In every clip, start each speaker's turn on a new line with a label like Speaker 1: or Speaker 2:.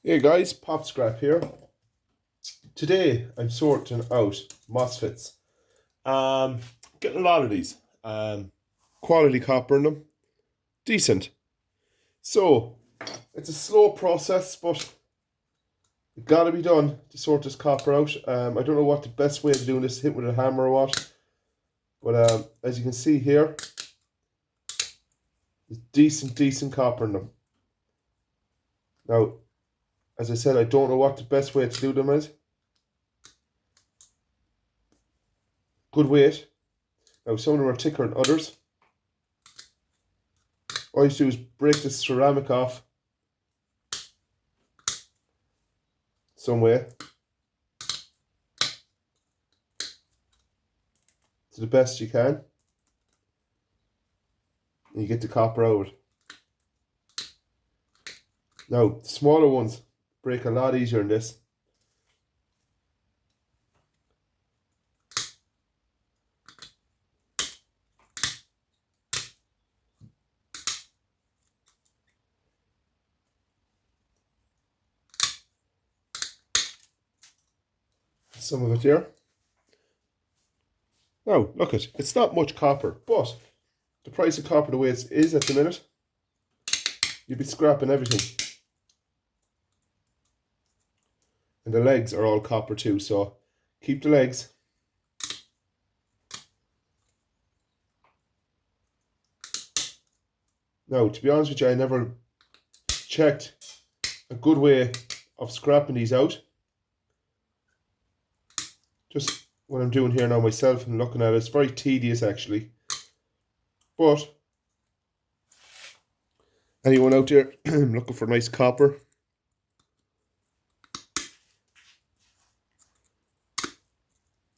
Speaker 1: Hey guys, Pop Scrap here. Today I'm sorting out MOSFETs. Getting a lot of these. Quality copper in them. Decent. So, it's a slow process, but it gotta be done to sort this copper out. I don't know what the best way of doing this, hit with a hammer or what. But as you can see here, there's decent copper in them. Now, as I said, I don't know what the best way to do them is. Good weight. Now, some of them are thicker than others. All you do is break the ceramic off some way to the best you can, and you get the copper out. Now, the smaller ones break a lot easier than this. Some of it here. Now, look it's not much copper, but the price of copper the way it is at the minute, you'd be scrapping everything. And the legs are all copper too, so keep the legs. Now, to be honest with you, I never checked a good way of scrapping these out. Just what I'm doing here now myself and looking at it, it's very tedious actually. But anyone out there looking for nice copper,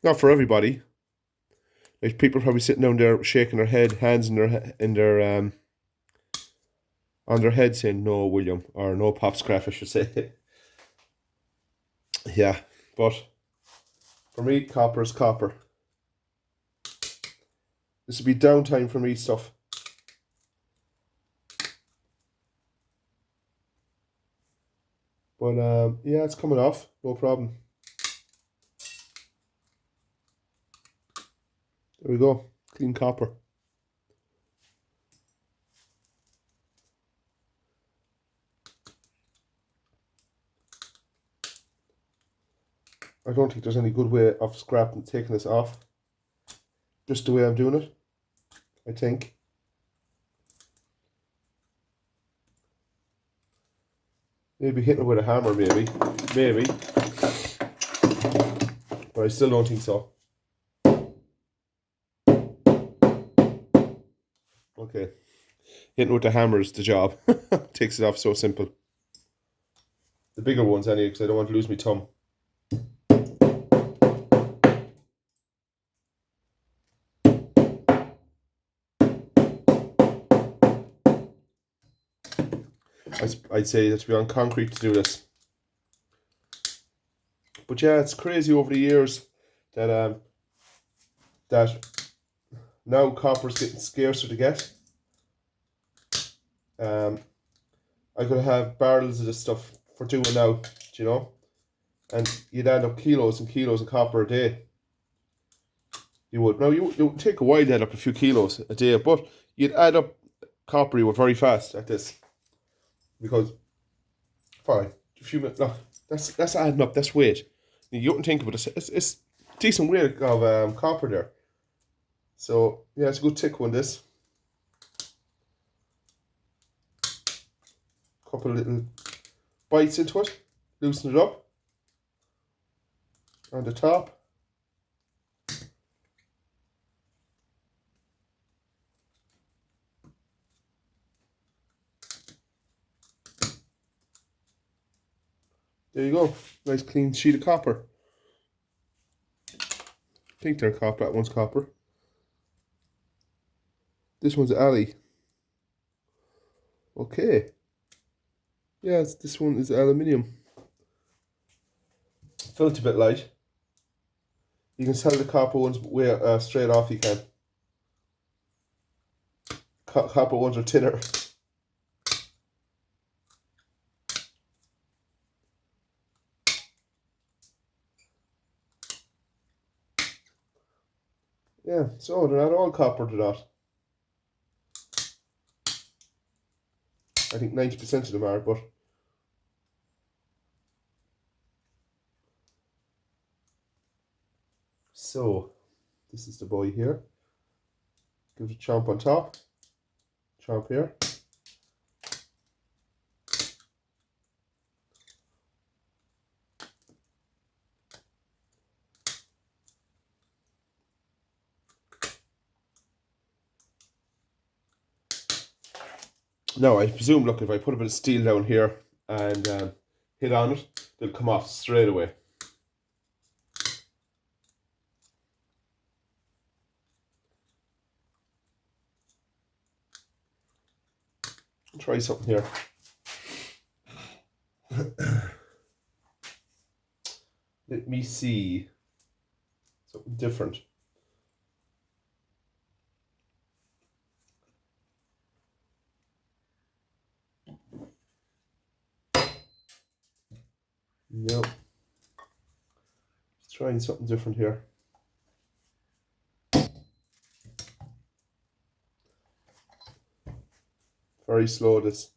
Speaker 1: not for everybody. Like people probably sitting down there shaking their head, hands in their on their head saying no, William, or no, Pop Scrap, I should say. Yeah, but for me, copper is copper. This would be downtime for me stuff. But yeah, it's coming off, no problem. There we go, clean copper. I don't think there's any good way of scrapping, taking this off. Just the way I'm doing it, I think. Maybe hitting it with a hammer, maybe. But I still don't think so. Okay. Hitting with the hammer is the job. Takes it off so simple. The bigger ones anyway, because I don't want to lose my thumb. I'd say that to be on concrete to do this. But yeah, it's crazy over the years that that now copper's getting scarcer to get. I could have barrels of this stuff for doing now, you know, and you'd add up kilos and kilos of copper a day. You would. Now, you would take a while to add up a few kilos a day, but you'd add up copper, you would very fast at this. Because, fine, a few minutes, look, that's adding up, that's weight. You don't think about it, it's decent weight of copper there. So, yeah, it's a good thick one, this. Couple of little bites into it, loosen it up on the top. There you go, nice clean sheet of copper. I think they're copper, that one's copper. This one's alley. Okay. Yes, this one is aluminium. Felt a bit light. You can sell the copper ones way straight off, you can. Copper ones are thinner. Yeah, so they're not all copper to that. I think 90% of them are, but so this is the boy here. Give it a chomp on top, chomp here. Now I presume, look, if I put a bit of steel down here and hit on it, they'll come off straight away. Try something here. Let me see something different. Nope. Just trying something different here. Very slow this.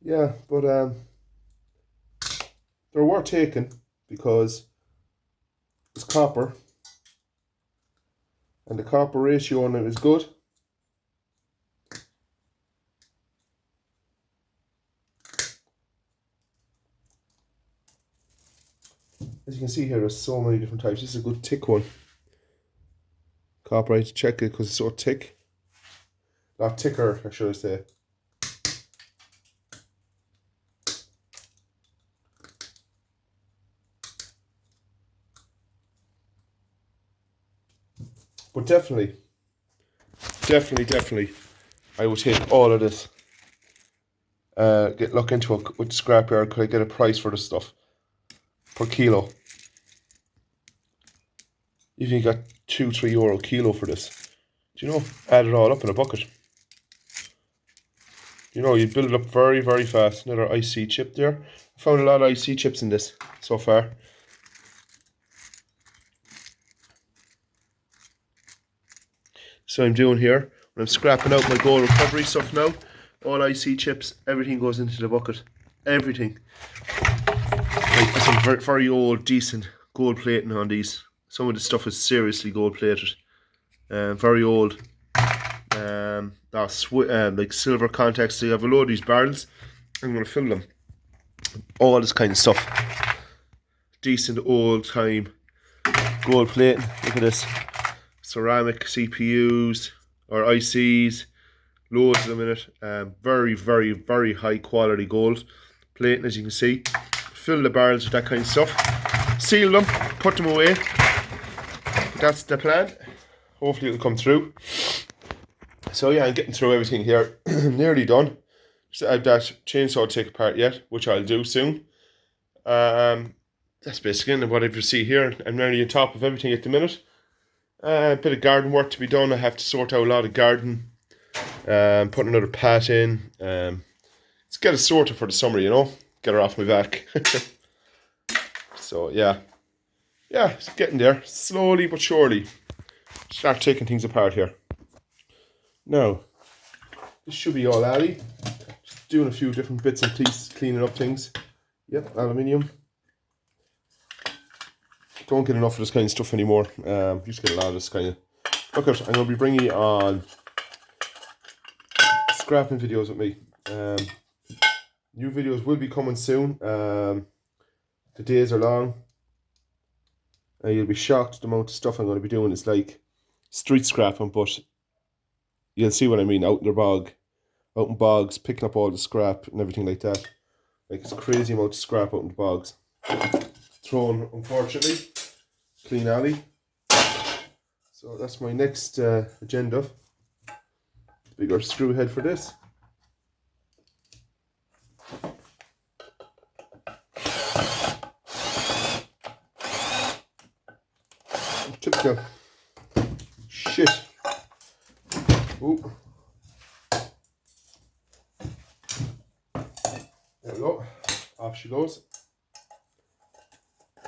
Speaker 1: Yeah, but they're worth taking because it's copper and the copper ratio on it is good. As you can see here, there's so many different types. This is a good thick one. Copper, I have to check it because it's so thick. A lot thicker, I should say. But definitely, I would take all of this. Look into it with the scrapyard. Could I get a price for this stuff per kilo? Even you got €2-3 kilo for this. Do you know? Add it all up in a bucket. You know, you build it up very, very fast. Another IC chip there. I found a lot of IC chips in this so far. So I'm doing here, when I'm scrapping out my gold recovery stuff now, all IC chips, everything goes into the bucket. Everything. Like some very, very old, decent gold plating on these. Some of the stuff is seriously gold plated. Very old. Like silver contacts. So you have a load of these barrels. I'm going to fill them. All this kind of stuff. Decent old time gold plating. Look at this. Ceramic CPUs or ICs. Loads of them in it. Very, very, very high quality gold plating, as you can see. Fill the barrels with that kind of stuff. Seal them. Put them away. That's the plan. Hopefully it'll come through. So yeah, I'm getting through everything here. Nearly done. Just have that chainsaw to take apart yet, which I'll do soon. That's basically what you see here. I'm nearly on top of everything at the minute. A bit of garden work to be done. I have to sort out a lot of garden. Put another pat in. Let's get it sorted for the summer, you know. Get her off my back. So yeah. Yeah, it's getting there. Slowly but surely. Start taking things apart here. Now, this should be all alley. Just doing a few different bits and pieces, cleaning up things. Yep, aluminium. Don't get enough of this kind of stuff anymore. Used to get a lot of this kind of. Look at, I'm going to be bringing you on scrapping videos with me. New videos will be coming soon. The days are long. You'll be shocked at the amount of stuff I'm going to be doing. It's like street scrapping, but you'll see what I mean. Out in the bog, out in bogs, picking up all the scrap and everything like that. Like it's a crazy amount of scrap out in the bogs. Thrown, unfortunately. Clean alley. So that's my next agenda. Bigger screw head for this. Typical. Shit. Ooh. There we go. Off she goes.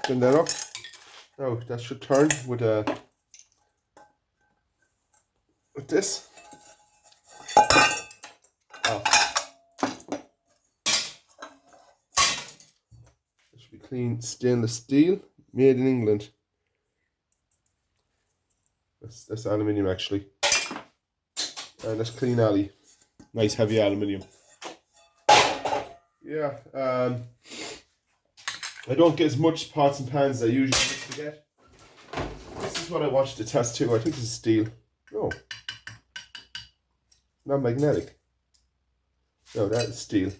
Speaker 1: Turn that up. Now that should turn with this. Off. This should be clean stainless steel, made in England. That's aluminium actually. And that's clean alley. Nice heavy aluminium. Yeah, I don't get as much pots and pans as I usually used to get. This is what I wanted to test too. I think this is steel. No. Not magnetic. No, that is steel.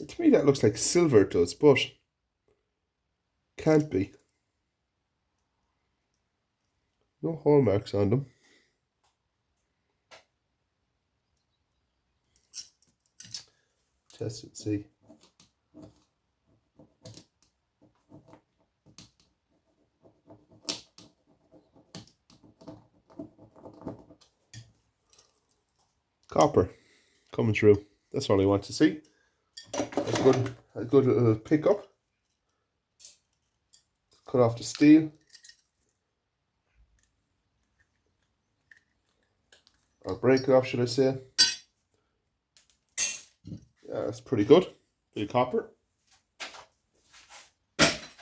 Speaker 1: To me that looks like silver it does, but can't be. No hallmarks on them. Test it, see. Copper coming through. That's all I want to see. That's a good little pickup. Cut off the steel. Or break it off, should I say. Yeah, that's pretty good. Bit of copper.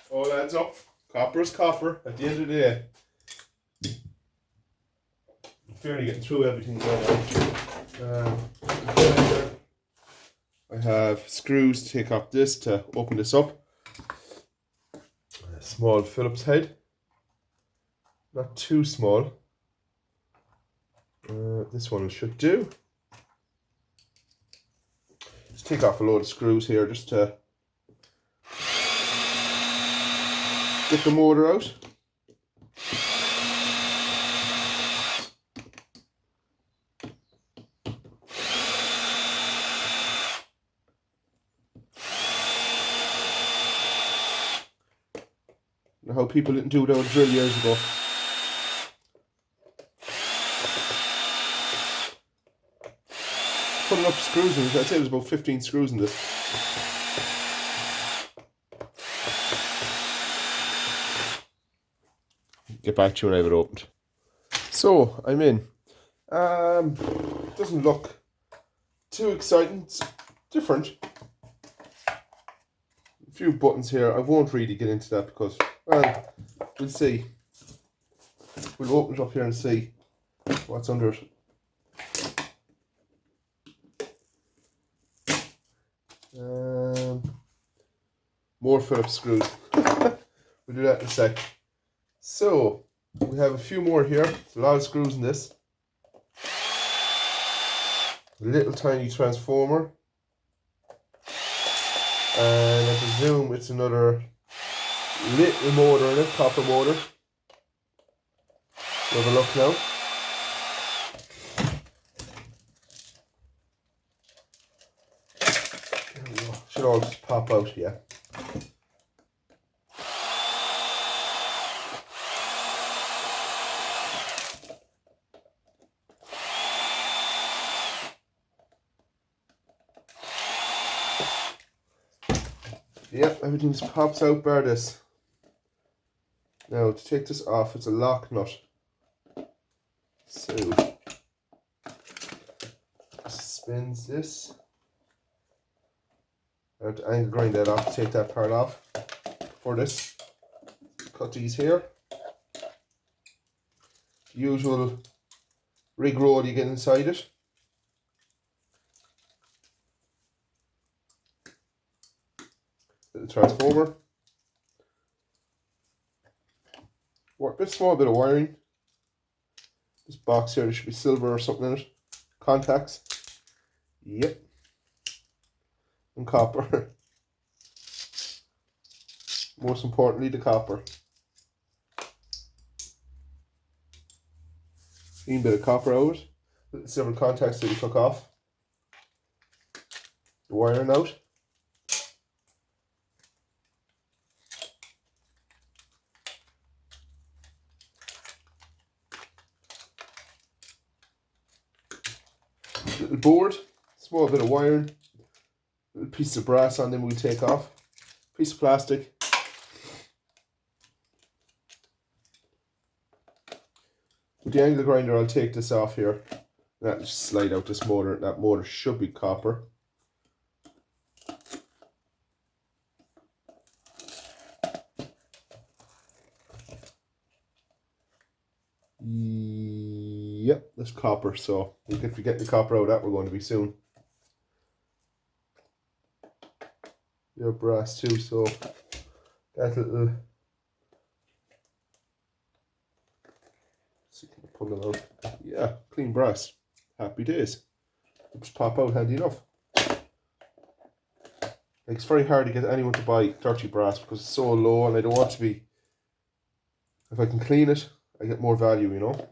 Speaker 1: All adds up. Copper is copper at the end of the day. I'm fairly getting through everything now. I have screws to take off this to open this up. A small Phillips head. Not too small. This one should do. Just take off a load of screws here just to get the motor out. Know how people didn't do it without a drill years ago. Put enough screws in it. I'd say there's about 15 screws in this. Get back to you when I have it opened. So I'm in. Doesn't look too exciting. It's different. A few buttons here. I won't really get into that because, well, we'll see. We'll open it up here and see what's under it. More Phillips screws. We'll do that in a sec. So we have a few more here. There's a lot of screws in this. A little tiny transformer. And I presume it's another little motor in it, copper motor. We'll have a look now. Should all just pop out, yeah. Yep, everything just pops out bar this. Now to take this off, it's a lock nut. So spins this. I have to angle grind that off to take that part off for this. Cut these here. Usual rig roll you get inside it. Little transformer. Small bit of wiring. This box here, there should be silver or something in it. Contacts. Yep. And copper. Most importantly, the copper. Clean bit of copper out. Little silver contacts that we took off. The wiring out. little board, small bit of wiring, little piece of brass on them we'll take off, piece of plastic. With the angle grinder I'll take this off here. That'll just slide out this motor. That motor should be copper. Yep, that's copper, so we can get the copper out of that we're going to be soon. Your brass too, so that little, see, can I pull it out? Yeah, clean brass. Happy days. Just pop out handy enough. Like, it's very hard to get anyone to buy dirty brass because it's so low, and I don't want to be. If I can clean it, I get more value, you know.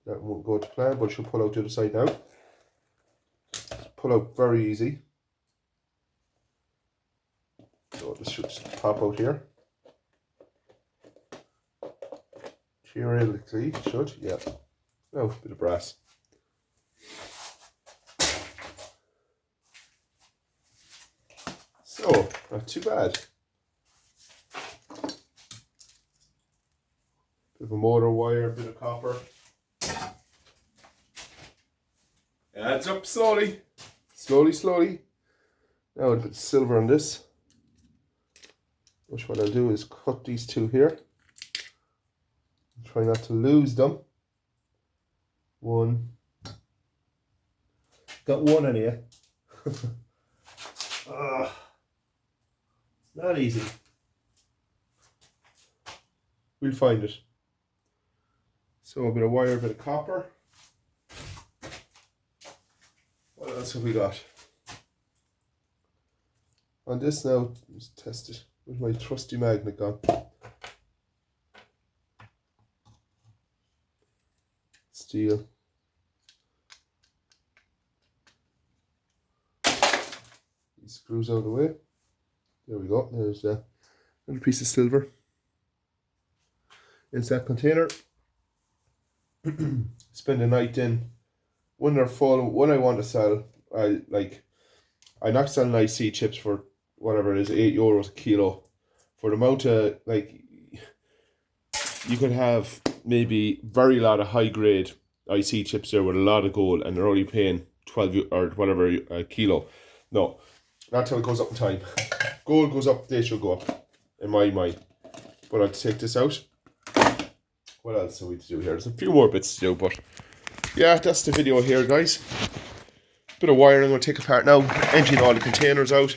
Speaker 1: That won't go to plan, but it should pull out to the side now. Pull out very easy. So this should just pop out here. Theoretically, it should, yeah. Oh, a bit of brass. So, not too bad. Bit of a motor wire, a bit of copper. Adds up slowly. Slowly. Now a bit of silver on this. Which what I'll do is cut these two here. Try not to lose them. One. Got one in here. It's not easy. We'll find it. So a bit of wire, a bit of copper. What else have we got? On this now, let's test it with my trusty magnet gun. Steel. These screws out of the way. There we go. There's a little piece of silver. It's that container. Spend the night in. When they're full, when I want to sell, I'm not selling IC chips for whatever it is, €8 a kilo. For the amount of, like, you could have maybe very lot of high grade IC chips there with a lot of gold, and they're only paying 12 or whatever a kilo. No, not till it goes up in time. Gold goes up, they should go up, in my mind. But I'll take this out. What else have we to do here? There's a few more bits to do, but yeah, that's the video here, guys. Bit of wiring I'm going to take apart now. Emptying all the containers out.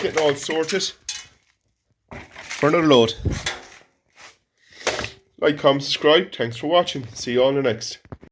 Speaker 1: Getting all sorted for another load. Like, comment, subscribe. Thanks for watching. See you on the next.